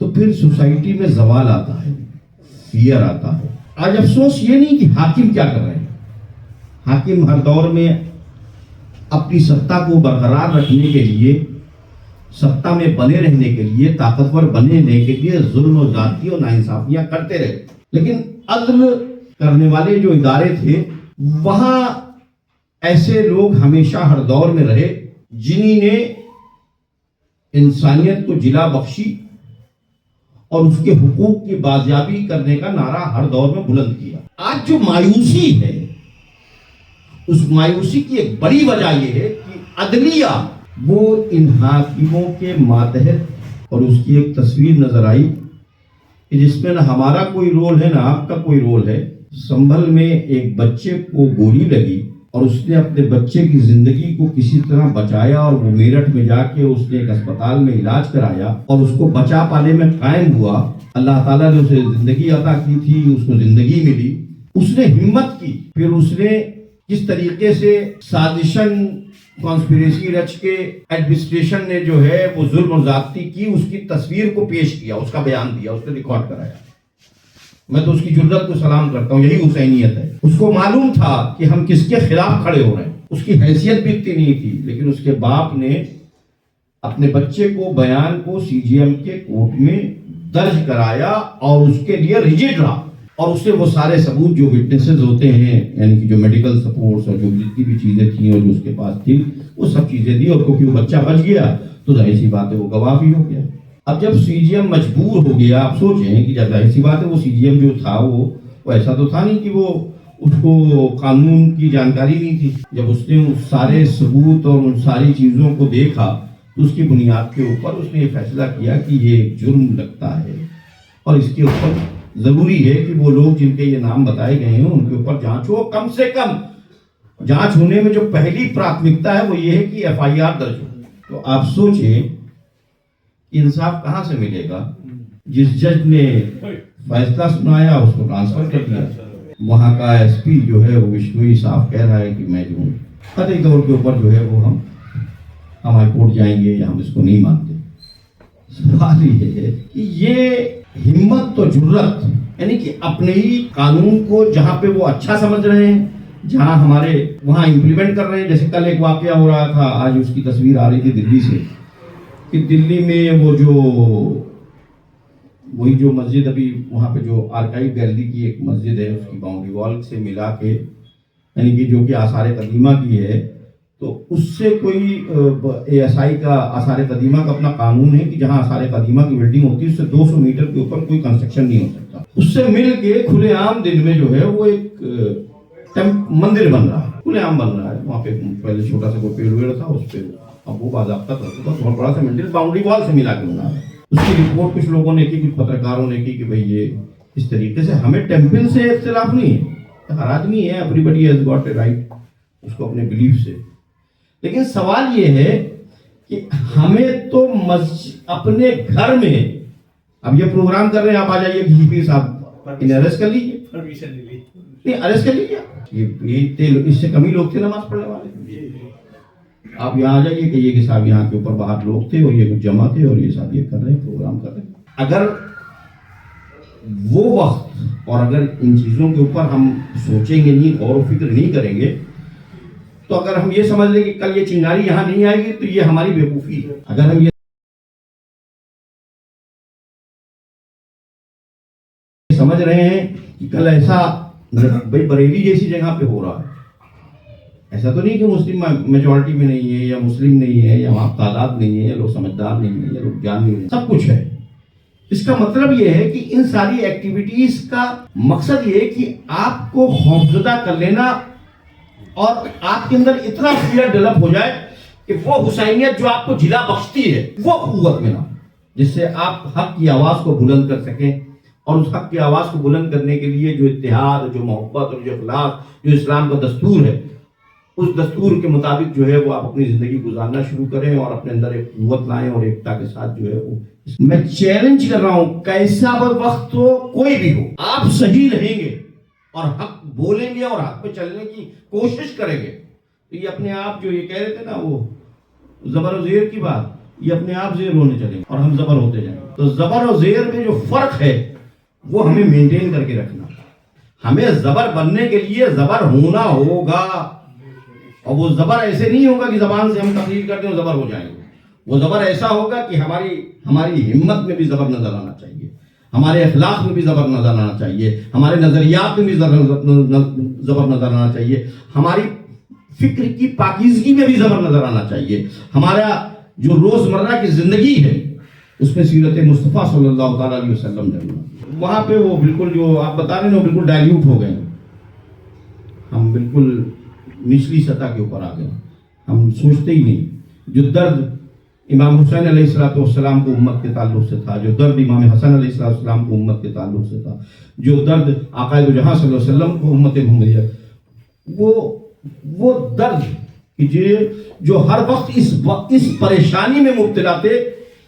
تو پھر سوسائٹی میں زوال آتا ہے, فیئر آتا ہے. آج افسوس یہ نہیں کہ حاکم کیا کر رہے ہیں. حاکم ہر دور میں اپنی ستا کو برقرار رکھنے کے لیے, ستا میں بنے رہنے کے لیے, طاقتور بننے کے لیے ظلم و زیادتی اور ناانصافیاں کرتے رہے. لیکن عدل کرنے والے جو ادارے تھے وہاں ایسے لوگ ہمیشہ ہر دور میں رہے جنہی نے انسانیت کو جلا بخشی اور اس کے حقوق کی بازیابی کرنے کا نعرہ ہر دور میں بلند کیا. آج جو مایوسی ہے, اس مایوسی کی ایک بڑی وجہ یہ ہے کہ عدلیہ وہ ان حاکموں کے ماتحت, اور اس کی ایک تصویر نظر آئی کہ جس میں نہ ہمارا کوئی رول ہے نہ آپ کا کوئی رول ہے. سنبھل میں ایک بچے کو گولی لگی اور اس نے اپنے بچے کی زندگی کو کسی طرح بچایا, اور وہ میرٹھ میں جا کے اس نے ایک اسپتال میں علاج کرایا اور اس کو بچا پانے میں قائم ہوا. اللہ تعالیٰ نے اسے زندگی عطا کی تھی, اس کو زندگی ملی, اس نے ہمت کی. پھر اس نے کس طریقے سے سازشن کانسپیریسی رچ کے ایڈمنسٹریشن نے جو ہے وہ ظلم و زیادتی کی, اس کی تصویر کو پیش کیا, اس کا بیان دیا, اس نے ریکارڈ کرایا. میں تو اس کی جرات کو سلام کرتا ہوں, یہی حسینیت ہے. اس کو معلوم تھا کہ ہم کس کے خلاف کھڑے ہو رہے ہیں. اس کی حیثیت بھی اتنی نہیں تھی, لیکن اس کے باپ نے اپنے بچے کو بیان کو سی جی ایم کے کورٹ میں درج کرایا اور اس کے لیے ریجڈ رہا, اور اس نے وہ سارے ثبوت جو وٹنسز ہوتے ہیں, یعنی کہ جو میڈیکل سپورٹس اور جو جتنی بھی چیزیں تھیں اور جو اس کے پاس تھی وہ سب چیزیں دی, اور کیونکہ وہ بچہ بچ گیا تو ظاہر سی بات ہے وہ گواہ بھی ہو گیا. اب جب سی جی ایم مجبور ہو گیا, آپ سوچیں کہ جب ظاہر سی بات ہے وہ سی جی ایم جو تھا وہ ایسا تو تھا نہیں کہ وہ اس کو قانون کی جانکاری نہیں تھی. جب اس نے اس سارے ثبوت اور ان ساری چیزوں کو دیکھا تو اس کی بنیاد کے اوپر اس نے یہ فیصلہ کیا کہ یہ جرم لگتا ہے, اور اس کے اوپر ضروری ہے کہ وہ لوگ جن کے یہ نام بتائے گئے ہیں ان کے اوپر جانچ ہو. کم سے کم جانچ ہونے میں جو پہلی پراتھمکتا ہے وہ یہ ہے کہ ایف آئی آر درج ہو. تو آپ سوچیں انصاف کہاں سے ملے گا؟ جس جج نے فیصلہ سنایا اس کو ٹرانسفر کر دیا. وہاں کا ایس پی جو ہے وہ وشنوئی صاحب کہہ رہا ہے کہ میں جو ہوں قطعی طور کے اوپر جو ہے وہ ہم ہائی کورٹ جائیں گے یا ہم اس کو نہیں مانتے. سوال یہ ہے کہ یہ ہمت تو جرت, یعنی کہ اپنے ہی قانون کو جہاں پہ وہ اچھا سمجھ رہے ہیں, جہاں ہمارے وہاں امپلیمنٹ کر رہے ہیں. جیسے کل ایک واقعہ ہو رہا تھا, آج اس کی تصویر آ رہی تھی دلی سے, کہ دلی میں وہ وہی جو مسجد ابھی وہاں پہ جو آرکائیو گیلری کی ایک مسجد ہے, اس کی باؤنڈری وال سے ملا کے, یعنی کہ جو کہ آثار قدیمہ کی ہے, تو اس سے کوئی اے ایس آئی کا آثار قدیمہ کا اپنا قانون ہے کہ جہاں آثار قدیمہ کی بلڈنگ ہوتی ہے اس سے 200 میٹر کے اوپر کوئی کنسٹرکشن نہیں ہو سکتا. اس سے مل کے کھلے عام دن میں جو ہے وہ ایک مندر بن رہا ہے, کھلے عام بن رہا ہے. وہاں پہ پہلے چھوٹا سا کوئی پیڑ ویڑ تھا, اس پہ اب وہ باضابطہ بہت بڑا سا مندر باؤنڈری وال سے ملا کے بنا ہے. اس کی رپورٹ کچھ لوگوں نے کی, کچھ پترکاروں نے کی کہ بھئی یہ اس طریقے سے. ہمیں ٹیمپل سے اختلاف نہیں ہے, ہر آدمی ہے, everybody has got a right اس کو اپنے بلیف سے. لیکن سوال یہ ہے کہ ہمیں تو اپنے گھر میں, اب یہ پروگرام کر رہے ہیں, آپ آ جائیے کسی پیر صاحب انہیں اریسٹ کر لیجیے, پرمیشن لے لیجیے, نہیں اریسٹ کر لیجیے. یہ اس سے کم ہی لوگ تھے نماز پڑھنے والے. آپ یہاں آ جائیے کہ یہ صاحب یہاں کے اوپر باہر لوگ تھے اور یہ کچھ جمع تھے اور یہ صاحب یہ کر رہے ہیں, پروگرام کر رہے ہیں. اگر وہ وقت اور اگر ان چیزوں کے اوپر ہم سوچیں گے نہیں, غور و فکر نہیں کریں گے, تو اگر ہم یہ سمجھ لیں کہ کل یہ چنگاری یہاں نہیں آئے گی تو یہ ہماری بیوقوفی ہے. اگر ہم یہ سمجھ رہے ہیں کہ کل ایسا بھائی بریلی جیسی جگہ پہ ہو رہا ہے, ایسا تو نہیں کہ مسلم میجورٹی میں نہیں ہے یا مسلم نہیں ہے یا وہاں تعداد نہیں ہے یا لوگ سمجھدار نہیں ہے یا لوگ جان نہیں ہے, سب کچھ ہے. اس کا مطلب یہ ہے کہ ان ساری ایکٹیویٹیز کا مقصد یہ ہے کہ آپ کو خوفزدہ کر لینا اور آپ کے اندر اتنا فیئر ڈیولپ ہو جائے کہ وہ حسینیت جو آپ کو جلا بخشتی ہے وہ قوت میں نہ, جس سے آپ حق کی آواز کو بلند کر سکیں. اور اس حق کی آواز کو بلند کرنے کے لیے جو اتحاد, جو محبت اور جو اخلاص, جو اسلام کا دستور ہے, اس دستور کے مطابق جو ہے وہ آپ اپنی زندگی گزارنا شروع کریں اور اپنے اندر ایک قوت لائیں اور ایکتا کے ساتھ جو ہے وہ. میں چیلنج کر رہا ہوں, کیسا وقت ہو کوئی بھی ہو, آپ صحیح رہیں گے اور حق بولیں گے اور حق پہ چلنے کی کوشش کریں گے تو یہ اپنے آپ, جو یہ کہہ رہے تھے نا وہ زبر و زیر کی بات, یہ اپنے آپ زیر ہونے چلیں گے اور ہم زبر ہوتے جائیں. تو زبر و زیر میں جو فرق ہے وہ ہمیں مینٹین کر کے رکھنا. ہمیں زبر بننے کے لیے زبر ہونا ہوگا, اور وہ زبر ایسے نہیں ہوگا کہ زبان سے ہم تقریر کرتے ہیں زبر ہو جائیں گے. وہ زبر ایسا ہوگا کہ ہماری ہمت میں بھی زبر نظر آنا چاہیے, ہمارے اخلاق میں بھی زبر نظر آنا چاہیے, ہمارے نظریات میں بھی زبر نظر آنا چاہیے, ہماری فکر کی پاکیزگی میں بھی زبر نظر آنا چاہیے. ہمارا جو روزمرہ کی زندگی ہے اس میں سیرت مصطفیٰ صلی اللہ تعالیٰ علیہ وسلم نے, وہاں پہ وہ بالکل جو آپ بتا رہے ہیں وہ بالکل ڈائلیوٹ ہو گئے. ہم بالکل نچلی سطح کے اوپر آ گئے, ہم سوچتے ہی نہیں. جو درد امام حسین علیہ السلام کو امت کے تعلق سے تھا, جو درد امام حسن علیہ السلام کو امت کے تعلق سے تھا, جو درد آقائے دو جہاں صلی اللہ علیہ وسلم کو امت محمدیہ, وہ درد جو ہر وقت اس پریشانی میں مبتلا تھے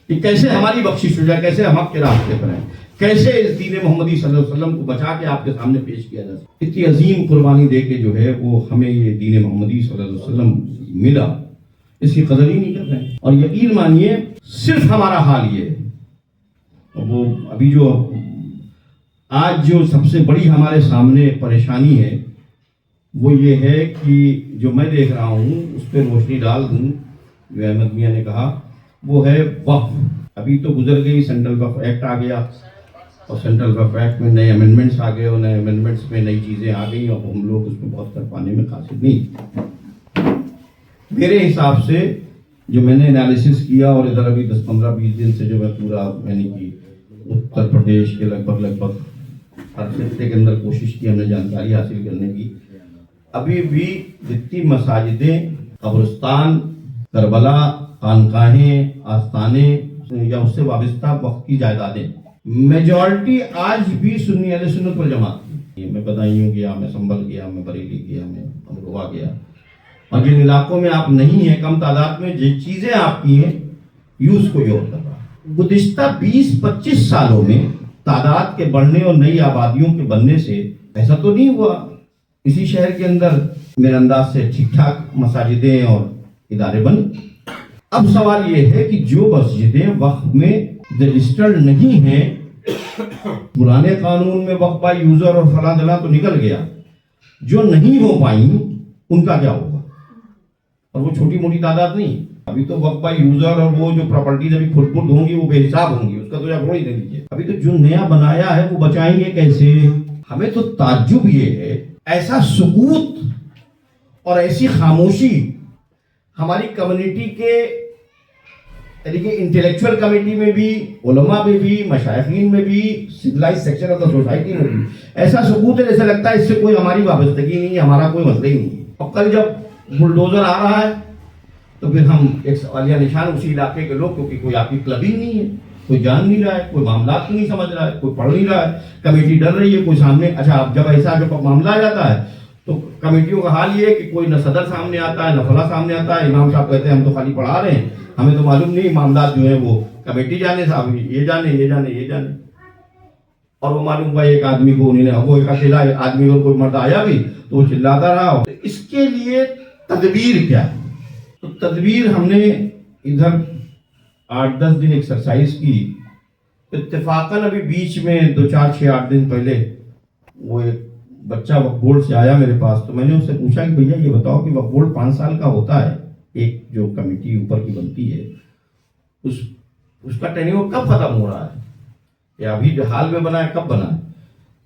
کہ کیسے ہماری بخشش ہو جائے, کیسے ہم حق کے راستے پر ہیں, کیسے اس دین محمدی صلی اللہ علیہ وسلم کو بچا کے آپ کے سامنے پیش کیا جائے. اتنی عظیم قربانی دے کے جو ہے وہ ہمیں یہ دین محمدی صلی اللہ علیہ وسلم ملا, اس کی قدر ہی نہیں کر رہے ہیں. اور یقین مانیے صرف ہمارا حال یہ ہے, وہ ابھی جو آج جو سب سے بڑی ہمارے سامنے پریشانی ہے وہ یہ ہے کہ جو میں دیکھ رہا ہوں اس پہ روشنی ڈال دوں, جو احمد میاں نے کہا, وہ ہے وقف. ابھی تو گزر گئی, سینٹرل وقف ایکٹ آ گیا اور سینٹرل وقف ایکٹ میں نئے امینڈمنٹس آ گئے اور نئے امینڈمنٹس میں نئی چیزیں آ گئی اور ہم لوگ اس میں بہت کر پانے میں قاصر نہیں. میرے حساب سے جو میں نے انالیسس کیا اور ادھر ابھی 10-15-20 دن سے جو میں پورا یعنی کہ اتر پردیش کے لگ بھگ ہر خطے کے اندر کوشش کی ہم نے جانکاری حاصل کرنے کی, ابھی بھی جتنی مساجدیں, قبرستان, کربلا, خانقاہیں, آستانے یا اس سے وابستہ وقت کی جائیدادیں, میجورٹی آج بھی سنی اہل سنت والجماعت. میں بدایوں گیا, میں سنبھل گیا, میں بریلی گیا, میں امروہہ گیا, اور جن علاقوں میں آپ نہیں ہیں, کم تعداد میں جن چیزیں آپ کی ہیں یوز کو یہ کر رہا. گزشتہ 20-25 سالوں میں تعداد کے بڑھنے اور نئی آبادیوں کے بننے سے ایسا تو نہیں ہوا, اسی شہر کے اندر میرے انداز سے ٹھیک ٹھاک مساجدیں اور ادارے بنے. اب سوال یہ ہے کہ جو مسجدیں وقف میں رجسٹرڈ نہیں ہیں, پرانے قانون میں وقف بائی یوزر اور فلاں دلا تو نکل گیا, جو نہیں ہو پائیں ان کا کیا ہوگا؟ اور وہ چھوٹی موٹی تعداد نہیں, ابھی تو وقف بائی یوزر اور وہ جو پراپرٹیز ابھی خود ہوں گی وہ بے حساب ہوں گی, اس کا تو آپ نہیں دے دیجیے. ابھی تو جو نیا بنایا ہے وہ بچائیں گے کیسے؟ ہمیں تو تعجب یہ ہے, ایسا سکوت اور ایسی خاموشی ہماری کمیونٹی کے یعنی کہ انٹلیکچوئل کمیٹی میں بھی, علماء میں بھی, مشائخین میں بھی, civilise section of the society میں بھی ایسا ثبوت ہے جیسے لگتا ہے اس سے کوئی ہماری وابستگی نہیں ہے, ہمارا کوئی مسئلہ ہی نہیں ہے. اور کل جب بلڈوزر آ رہا ہے تو پھر ہم ایک سوالیہ نشان اسی علاقے کے لوگ, کیونکہ کوئی آپ کی کلب ہی نہیں ہے, کوئی جان نہیں رہا ہے, کوئی معاملات نہیں سمجھ رہا ہے, کوئی پڑھ نہیں رہا ہے, کمیٹی ڈر رہی ہے, کوئی سامنے. اچھا اب جب ایسا جو معاملہ آ جاتا ہے تو کمیٹیوں کا حال یہ ہے کہ کوئی نہ صدر سامنے آتا ہے نہ فلاں سامنے آتا ہے. امام صاحب کہتے ہیں ہم تو خالی پڑھا رہے ہیں, ہمیں تو معلوم نہیں معاملات جو ہیں وہ کمیٹی جانے, صاحب یہ جانے. اور وہ معلوم ہوا ایک آدمی کو انہوں نے, وہ ایک اکیلا آدمی اور کوئی مرد آیا بھی تو وہ چلاتا رہا. اس کے لیے تدبیر کیا ہے؟ تو تدبیر ہم نے ادھر 8-10 دن ایکسرسائز کی. اتفاقاً ابھی بیچ میں 2-4-6-8 دن پہلے وہ ایک بچہ وقف بورڈ سے آیا میرے پاس, تو میں نے اس سے پوچھا کہ بھیا یہ بتاؤ کہ وقف بورڈ 5 سال کا ہوتا ہے, ایک جو کمیٹی اوپر کی بنتی ہے اس کا ٹینیور کب ختم ہو رہا ہے, یا ابھی جو حال میں بنا ہے کب بنا ہے؟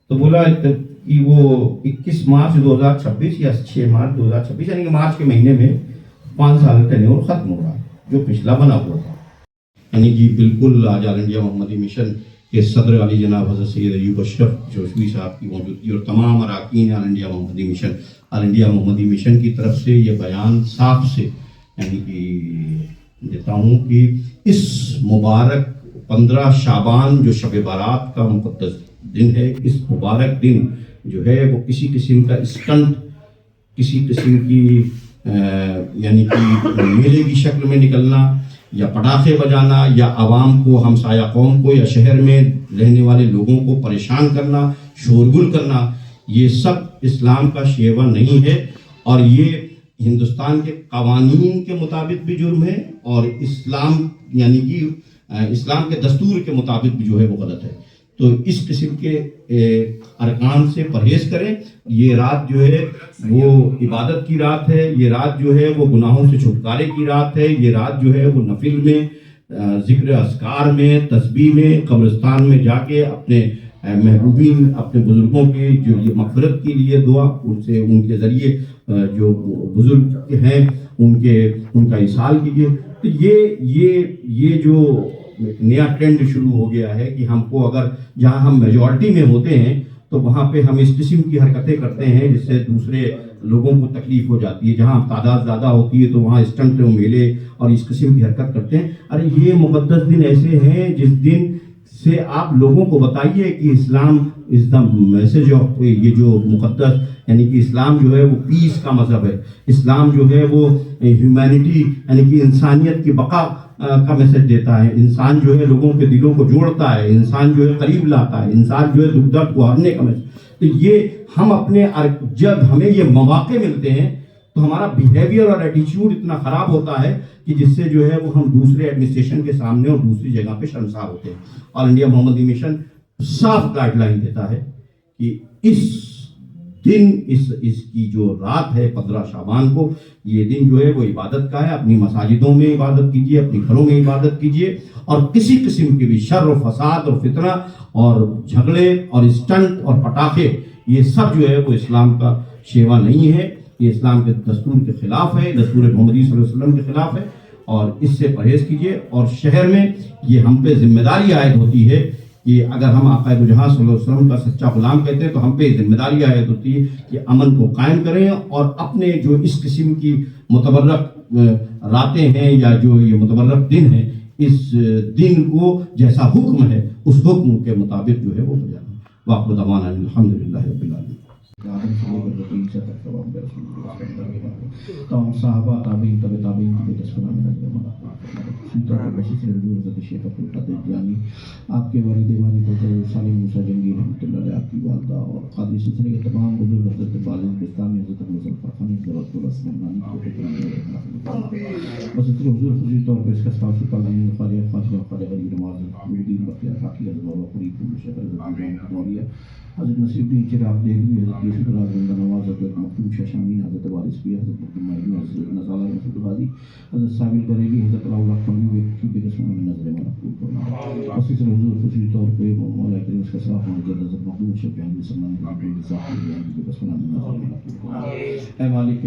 تو بولا کہ وہ 21 مارچ 2026 یا 6 مارچ 2026 یعنی کہ مارچ کے مہینے میں 5 سال کا ٹینیور ختم ہو رہا ہے جو پچھلا بنا ہوا تھا. یعنی کہ بالکل آج آل انڈیا محمدی مشن کے صدر علی جناب حضرت سید ایوب اشرف جوشوی صاحب کی موجودگی اور تمام اراکین آل انڈیا محمدی مشن کی طرف سے یہ بیان صاف سے یعنی کہ دیتا ہوں کہ اس مبارک 15 شعبان جو شب بارات کا مقدس دن ہے, اس مبارک دن جو ہے وہ کسی قسم کا اسٹنٹ, کسی قسم کی یعنی کہ میلے کی شکل میں نکلنا یا پٹاخے بجانا یا عوام کو, ہمسایہ قوم کو یا شہر میں رہنے والے لوگوں کو پریشان کرنا, شورگل کرنا, یہ سب اسلام کا شیوا نہیں ہے. اور یہ ہندوستان کے قوانین کے مطابق بھی جرم ہے اور اسلام یعنی کہ اسلام کے دستور کے مطابق بھی جو ہے وہ غلط ہے. تو اس قسم کے ارکان سے پرہیز کریں. یہ رات جو ہے وہ عبادت کی رات ہے, یہ رات جو ہے وہ گناہوں سے چھٹکارے کی رات ہے, یہ رات جو ہے وہ نفل میں, ذکر اذکار میں, تسبیح میں, قبرستان میں جا کے اپنے محبوبین, اپنے بزرگوں کی جو یہ مغفرت کے لیے دعا, ان کے ذریعے جو بزرگ ہیں ان کا اصحال کیجیے. تو یہ جو نیا ٹرینڈ شروع ہو گیا ہے کہ ہم کو اگر جہاں ہم میجورٹی میں ہوتے ہیں تو وہاں پہ ہم اس قسم کی حرکتیں کرتے ہیں جس سے دوسرے لوگوں کو تکلیف ہو جاتی ہے. جہاں تعداد زیادہ ہوتی ہے تو وہاں اسٹنٹ میلے اور اس قسم کی حرکت کرتے ہیں. ارے یہ مقدس دن ایسے ہیں جس دن سے آپ لوگوں کو بتائیے کہ اسلام از دا میسج آف, یہ جو مقدس یعنی کہ اسلام جو ہے وہ پیس کا مذہب ہے, اسلام جو ہے وہ ہیومینٹی یعنی کہ انسانیت کی بقا کا میسج دیتا ہے, انسان جو ہے لوگوں کے دلوں کو جوڑتا ہے, انسان جو ہے قریب لاتا ہے, انسان جو ہے دکھ درد کو ہرنے کا میسج. تو یہ ہم اپنے جب ہمیں یہ مواقع ملتے ہیں تو ہمارا بیہیویئر اور ایٹیچیوڈ اتنا خراب ہوتا ہے کہ جس سے جو ہے وہ ہم دوسرے ایڈمنسٹریشن کے سامنے اور دوسری جگہ پہ شرمسار ہوتے ہیں. آل انڈیا محمدی مشن صاف گائیڈ لائن دیتا ہے کہ اس دن اس کی جو رات ہے 15 شعبان کو, یہ دن جو ہے وہ عبادت کا ہے. اپنی مساجدوں میں عبادت کیجیے, اپنے گھروں میں عبادت کیجیے, اور کسی قسم کے بھی شر و فساد اور فتنہ اور جھگڑے اور اسٹنٹ اور پٹاخے یہ سب جو ہے وہ اسلام کا شیوا نہیں ہے. یہ اسلام کے دستور کے خلاف ہے, دستور محمدی صلی اللہ علیہ وسلم کے خلاف ہے, اور اس سے پرہیز کیجیے. اور شہر میں یہ ہم پہ ذمہ داری عائد ہوتی ہے کہ اگر ہم آقا دو جہاں صلی اللہ علیہ وسلم کا سچا غلام کہتے ہیں تو ہم پہ ذمہ داری عائد ہوتی ہے کہ امن کو قائم کریں اور اپنے جو اس قسم کی متبرک راتیں ہیں یا جو یہ متبرک دن ہے, اس دن کو جیسا حکم ہے اس حکم کے مطابق جو ہے وہ بجانا. وآخر دعوانا الحمدللہ رب العالمین. تمام صحابہ تابعین تبع تابعین کی دسپنا میں آپ کے والد سالم موسیٰ جنگی رحمۃ اللہ علیہ, آپ کی والدہ اور قادری سلسلے کے تمام بزرگ حضرت بازم بستانی, حضرت مظفر خانی, حضرت الرسمانی حضرت حضور خصوصی طور پر اس کا صافی قادری خالیہ خاطر خالیہ غریب نماز مردین بختیار حاقی حضرت بابا قریب شیخ حضرت مولیہ, حضرت نصیر الدین چراغ دہلوی, حضرت یوسف راز زندہ نواز, حضرت مختوم شاہ شامین, حضرت وارث پیر, حضرت مختوم مہدی, حضرت نزالہ مسعود غازی, حضرت صابر بریلی, حضرت اللہ خانوی کی بے قسمہ میں نظر منقول کرنا. خصوصاً حضور خصوصی طور پہ مولا کریم اس کا صاف حضرت حضرت مختوم شاہ جہانگیر سلمان کی بے قسمہ میں نظر منقول کرنا. اے مالک